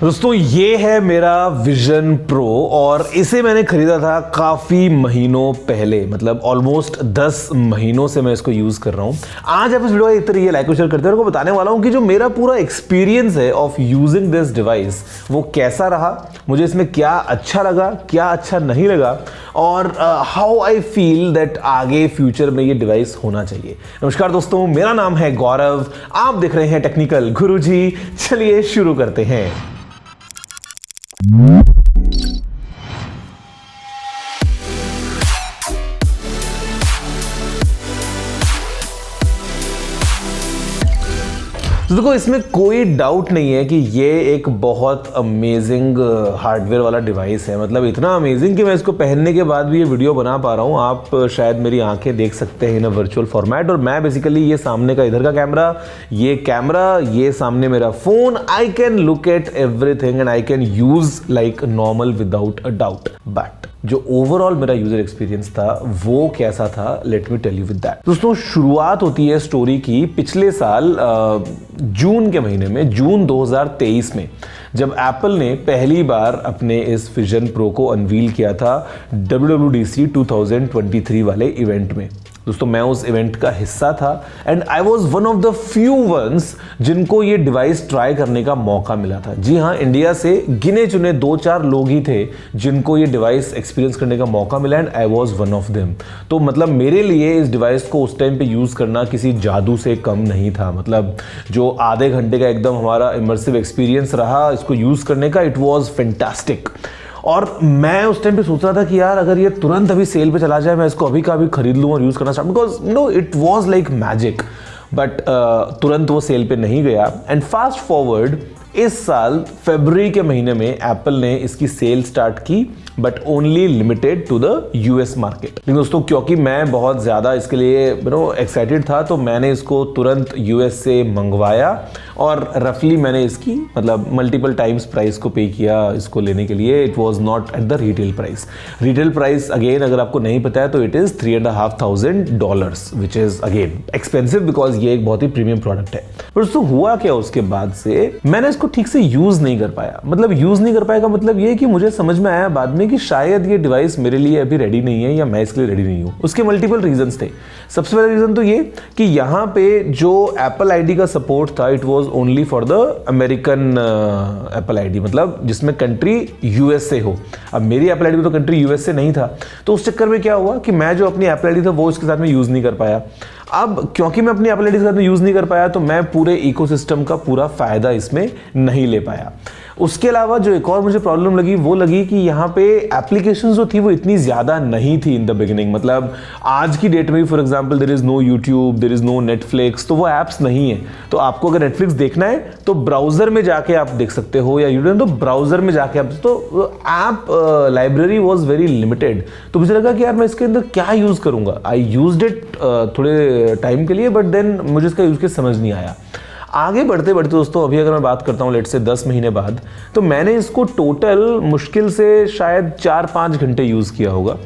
दोस्तों ये है मेरा विजन प्रो और इसे मैंने खरीदा था काफ़ी महीनों पहले, मतलब ऑलमोस्ट 10 महीनों से मैं इसको यूज़ कर रहा हूँ। आज आप इस वीडियो का इतना ये लाइक और शेयर करते हैं, आपको बताने वाला हूँ कि जो मेरा पूरा एक्सपीरियंस है ऑफ यूजिंग दिस डिवाइस वो कैसा रहा, मुझे इसमें क्या अच्छा लगा, क्या अच्छा नहीं लगा और हाउ आई फील दैट आगे फ्यूचर में ये डिवाइस होना चाहिए। नमस्कार दोस्तों, मेरा नाम है गौरव, आप देख रहे हैं टेक्निकल गुरुजी। चलिए शुरू करते हैं। तो देखो, इसमें कोई डाउट नहीं है कि ये एक बहुत अमेजिंग हार्डवेयर वाला डिवाइस है। मतलब इतना अमेजिंग कि मैं इसको पहनने के बाद भी ये वीडियो बना पा रहा हूँ। आप शायद मेरी आंखें देख सकते हैं इन अ वर्चुअल फॉर्मेट, और मैं बेसिकली ये सामने का इधर का कैमरा, ये सामने मेरा phone, I can look at everything and I can use like normal without a doubt. But जो ओवरऑल मेरा यूजर एक्सपीरियंस था वो कैसा था, let me tell you with that. दोस्तों शुरुआत होती है स्टोरी की पिछले साल जून के महीने में, जून 2023 में, जब एप्पल ने पहली बार अपने इस विजन प्रो को अनवील किया था WWDC 2023 वाले इवेंट में। दोस्तों मैं उस इवेंट का हिस्सा था and I was one of the few once जिनको ये डिवाइस ट्राई करने का मौका मिला था। जी हाँ, इंडिया से गिने चुने 2-4 लोग ही थे जिनको ये डिवाइस एक्सपीरियंस करने का मौका मिला and I was one of them. तो मतलब मेरे लिए इस डिवाइस को उस टाइम पे यूज़ करना किसी जादू से कम नहीं था। मतलब जो आधे घंटे का एकदम हमारा इमर्सिव एक्सपीरियंस रहा इसको यूज़ करने का, इट वॉज फैंटास्टिक। और मैं उस टाइम पे सोच रहा था कि यार अगर ये तुरंत अभी सेल पे चला जाए, मैं इसको अभी का अभी खरीद लूँ और यूज़ करना start, because no it was like magic. But तुरंत वो सेल पे नहीं गया एंड फास्ट फॉरवर्ड इस साल फरवरी के महीने में एप्पल ने इसकी सेल स्टार्ट की, but only limited to the US market. लेकिन दोस्तों क्योंकि मैं बहुत ज़्यादा इसके लिए एक्साइटेड था, तो मैंने इसको तुरंत यूएस से मंगवाया और रफली मैंने इसकी मतलब मल्टीपल टाइम्स प्राइस को पे किया इसको लेने के लिए। It was not at the retail price. Retail price again अगर आपको नहीं पता है तो it is $3,500, which is again expensive because ये एक बहुत ही प्रीमियम प्रोडक्ट है। पर दोस्तों हुआ क्या उसके बाद से, मैंने इसको ठीक से यूज़ नहीं कर पाया। मतलब यूज़ नहीं कर पाया का मतलब ये कि मुझे समझ में आया बाद में कि शायद ये डिवाइस मेरे लिए अभी रेडी नहीं है या मैं इसके लिए रेडी नहीं हूँ। उसके मल्टीपल रीजंस थे। सबसे पहला रीजन तो ये कि यहाँ पे जो एप्पल आईडी का सपोर्ट था it was only for the American Apple ID, मतलब जिसमें कंट्री यूएस से हो। अब मेरी एप्पल आईडी में तो कंट्री यूएस से नहीं था, तो उस चक्कर में क्या हुआ कि मैं जो अपनी एप्पल आईडी था वो इसके साथ में यूज़ नहीं कर पाया। अब क्योंकि मैं अपनी एप्पल आईडी के साथ में यूज़ नहीं कर पाया तो मैं पूरे इकोसिस्टम का पूरा फ़ायदा इसमें नहीं ले पाया। उसके अलावा जो एक और मुझे प्रॉब्लम लगी वो लगी कि यहाँ पे एप्लीकेशन जो थी वो इतनी ज़्यादा नहीं थी इन द बिगिनिंग। मतलब आज की डेट में for example there is no YouTube, there is no Netflix, तो वो ऐप्स नहीं है। तो आपको अगर नेटफ्लिक्स देखना है तो ब्राउज़र में जाके आप देख सकते हो, या यूट्यूब तो ब्राउज़र में जाके आप, तो app library was very limited. तो मुझे लगा कि यार मैं इसके अंदर क्या यूज़ करूँगा। आई यूज्ड इट थोड़े टाइम के लिए, बट देन मुझे इसका यूज़ के समझ नहीं आया। आगे बढ़ते बढ़ते दोस्तों अभी अगर मैं बात करता हूँ लेट से 10 महीने बाद, तो मैंने इसको टोटल मुश्किल से शायद 4-5 घंटे यूज़ किया होगा।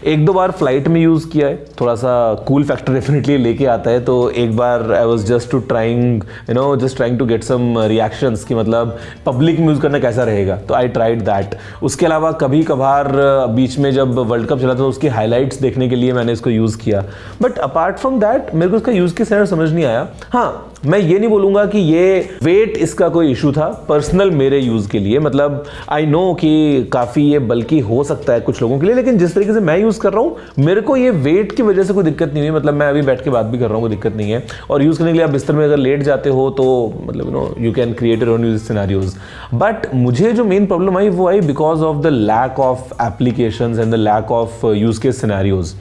1-2 बार फ्लाइट में यूज़ किया है, थोड़ा सा कूल फैक्टर डेफिनेटली लेके आता है। तो एक बार I was just trying to get some reactions कि मतलब पब्लिक में यूज़ करना कैसा रहेगा, तो आई ट्राइड दैट। उसके अलावा कभी कभार बीच में जब वर्ल्ड कप चला था तो उसकी हाईलाइट्स देखने के लिए मैंने इसको यूज़ किया। बट अपार्ट फ्रॉम दैट मेरे को इसका यूज़ के सेंस समझ नहीं आया। हाँ, मैं ये नहीं बोलूँगा कि ये वेट इसका कोई इशू था पर्सनल मेरे यूज़ के लिए। मतलब आई नो कि काफ़ी ये बल्कि हो सकता है कुछ लोगों के लिए, लेकिन जिस तरीके से मैं यूज़ कर रहा हूँ मेरे को ये वेट की वजह से कोई दिक्कत नहीं हुई। मतलब मैं अभी बैठ के बात भी कर रहा हूँ, कोई दिक्कत नहीं है। और यूज़ करने के लिए आप बिस्तर में अगर लेट जाते हो तो मतलब you can create your own use scenarios. But मुझे जो मेन प्रॉब्लम आई वो आई because of the lack of applications and the lack of use case scenarios.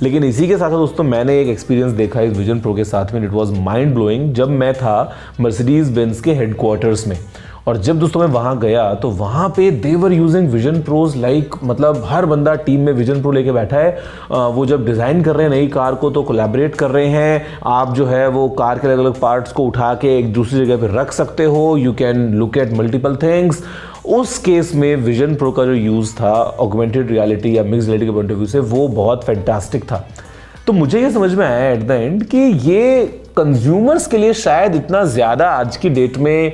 लेकिन इसी के साथ दोस्तों मैंने एक एक्सपीरियंस देखा इस विजन प्रो के साथ में, इट वाज माइंड ब्लोइंग। जब मैं था मर्सिडीज बेंज के हेडक्वार्टर्स में, और जब दोस्तों मैं वहाँ गया तो वहाँ पे they were using vision pros like, मतलब हर बंदा टीम में विजन प्रो लेके बैठा है। वो जब डिज़ाइन कर रहे हैं नई कार को तो कोलैबोरेट कर रहे हैं। आप जो है वो कार के अलग अलग पार्ट्स को उठा के एक दूसरी जगह पे रख सकते हो, you can look at multiple things. उस केस में विजन प्रो का जो यूज़ था ऑगमेंटेड रियलिटी या मिक्स रियलिटी के पॉइंट ऑफ व्यू से वो बहुत फैंटास्टिक था। तो मुझे ये समझ में आया एट द एंड कि ये कंज्यूमर्स के लिए शायद इतना ज़्यादा आज की डेट में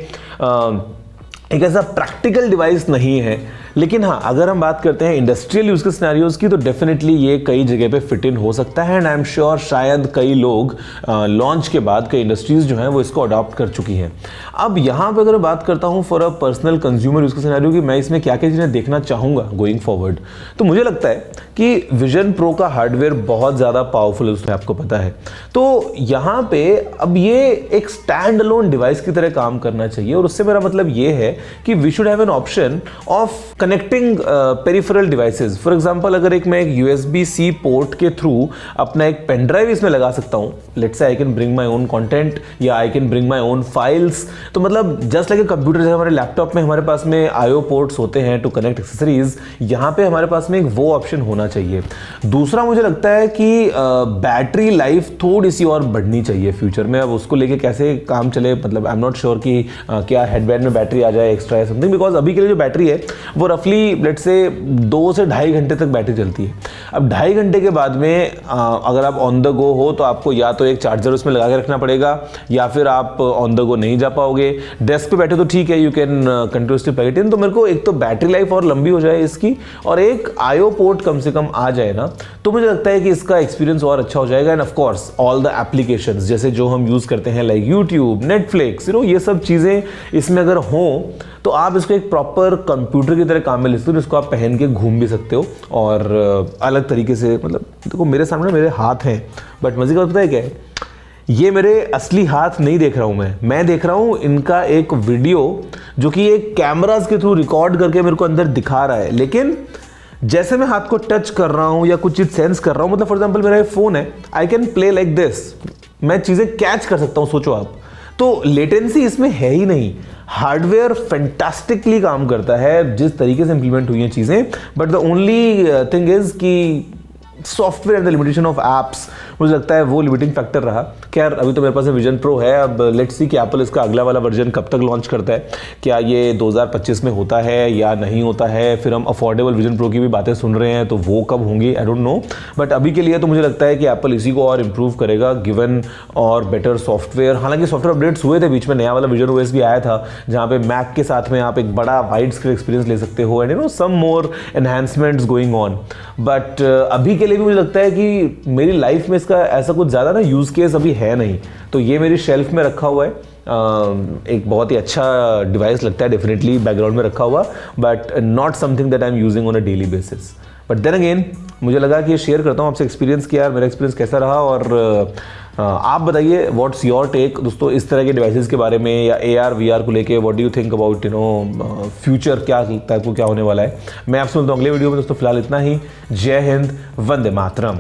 एक ऐसा प्रैक्टिकल डिवाइस नहीं है। लेकिन हाँ, अगर हम बात करते हैं इंडस्ट्रियल यूज के सिनेरियोज की, तो डेफिनेटली ये कई जगह पे फिट इन हो सकता है। एंड आई एम श्योर शायद कई लोग लॉन्च के बाद कई इंडस्ट्रीज जो हैं वो इसको अडॉप्ट कर चुकी हैं। अब यहाँ पे अगर मैं बात करता हूँ for a personal consumer use के सिनेरियो कि मैं इसमें क्या क्या चीज़ें देखना चाहूँगा गोइंग फॉरवर्ड, तो मुझे लगता है कि विजन प्रो का हार्डवेयर बहुत ज़्यादा पावरफुल है, आपको पता है। तो यहाँ पे अब ये एक स्टैंड अलोन डिवाइस की तरह काम करना चाहिए, और उससे मेरा मतलब ये है कि we should have an option of connecting peripheral devices. For example, अगर मैं एक USB-C पोर्ट के थ्रू अपना एक पेन ड्राइव इसमें लगा सकता हूँ, let's say I can bring my own content या I can bring my own files. तो मतलब जस्ट लाइक ए कंप्यूटर, जैसे हमारे लैपटॉप में हमारे पास में IO पोर्ट्स होते हैं टू कनेक्ट एक्सेसरीज, यहाँ पे हमारे पास में एक वो ऑप्शन होना चाहिए। दूसरा, मुझे लगता है कि बैटरी लाइफ थोड़ी सी और बढ़नी चाहिए फ्यूचर में। अब उसको लेके कैसे काम चले, मतलब आई एम नॉट श्योर कि क्या हेडबैंड में बैटरी आ जाए एक्स्ट्रा या समथिंग, बिकॉज अभी के लिए जो बैटरी है वो रफली लेट्स से 2 से ढाई घंटे तक बैटरी चलती है। अब 2.5 घंटे के बाद में अगर आप ऑन द गो हो तो आपको या तो एक चार्जर उसमें लगा के रखना पड़ेगा, या फिर आप ऑन द गो नहीं जा पाओगे। डेस्क पे बैठे तो ठीक है, you can continuously plug it in. तो मेरे को एक तो बैटरी लाइफ और लंबी हो जाए इसकी, और एक IO पोर्ट कम से कम आ जाए ना, तो मुझे लगता है कि इसका एक्सपीरियंस और अच्छा हो जाएगा। End of course all the applications जैसे जो हम यूज करते हैं लाइक यूट्यूब, नेटफ्लिक्स, ये सब चीजें इसमें अगर हो तो आप इसको एक प्रॉपर कंप्यूटर की तरह काम में ले सकते हो, जिसको आप पहन के घूम भी सकते हो और अलग तरीके से। मतलब देखो मेरे सामने मेरे हाथ हैं, बट मजे का पता है क्या है, ये मेरे असली हाथ नहीं देख रहा हूं मैं देख रहा हूं इनका एक वीडियो जो कि एक कैमरास के थ्रू रिकॉर्ड करके मेरे को अंदर दिखा रहा है। लेकिन जैसे मैं हाथ को टच कर रहा हूं या कुछ चीज सेंस कर रहा हूं, मतलब फॉर एग्जांपल मेरा फोन है, I can play like this, मैं चीजें कैच कर सकता हूं, सोचो आप। तो लेटेंसी इसमें है ही नहीं। हार्डवेयर फैंटास्टिकली काम करता है जिस तरीके से इंप्लीमेंट हुई हैं चीजें, but the only thing is कि software and the limitation of apps, मुझे लगता है वो लिमिटिंग फैक्टर रहा। खैर अभी तो मेरे पास विजन प्रो है, अब लेट्स सी कि एप्पल इसका अगला वाला वर्जन कब तक लॉन्च करता है, क्या ये 2025 में होता है या नहीं होता है। फिर हम अफोर्डेबल विजन प्रो की भी बातें सुन रहे हैं, तो वो कब होंगी आई डोंट नो, बट अभी के लिए तो मुझे लगता है कि एप्पल इसी को और इंप्रूव करेगा गिवन और बेटर सॉफ्टवेयर। हालांकि सॉफ्टवेयर अपडेट्स हुए थे बीच में, नया वाला विजन OS भी आया था जहाँ पे मैक के साथ में आप एक बड़ा वाइड स्क्रीन एक्सपीरियंस ले सकते हो, and some more enhancements going on. But अभी के लिए भी मुझे लगता है कि मेरी लाइफ में इसका ऐसा कुछ ज़्यादा ना यूज़ केस अभी है नहीं, तो ये मेरी शेल्फ में रखा हुआ है। एक बहुत ही अच्छा डिवाइस लगता है डेफिनेटली बैकग्राउंड में रखा हुआ, but not something that I am using on a daily basis. But then again मुझे लगा कि ये शेयर करता हूँ आपसे एक्सपीरियंस कि यार मेरा एक्सपीरियंस कैसा रहा, और आप बताइए व्हाट्स योर टेक दोस्तों इस तरह के डिवाइसेस के बारे में, या AR VR को लेके what do you think about future, क्या लगता है आपको क्या होने वाला है। मैं आपसे मिलता हूँ अगले वीडियो में दोस्तों, फिलहाल इतना ही। जय हिंद, वंदे मातरम।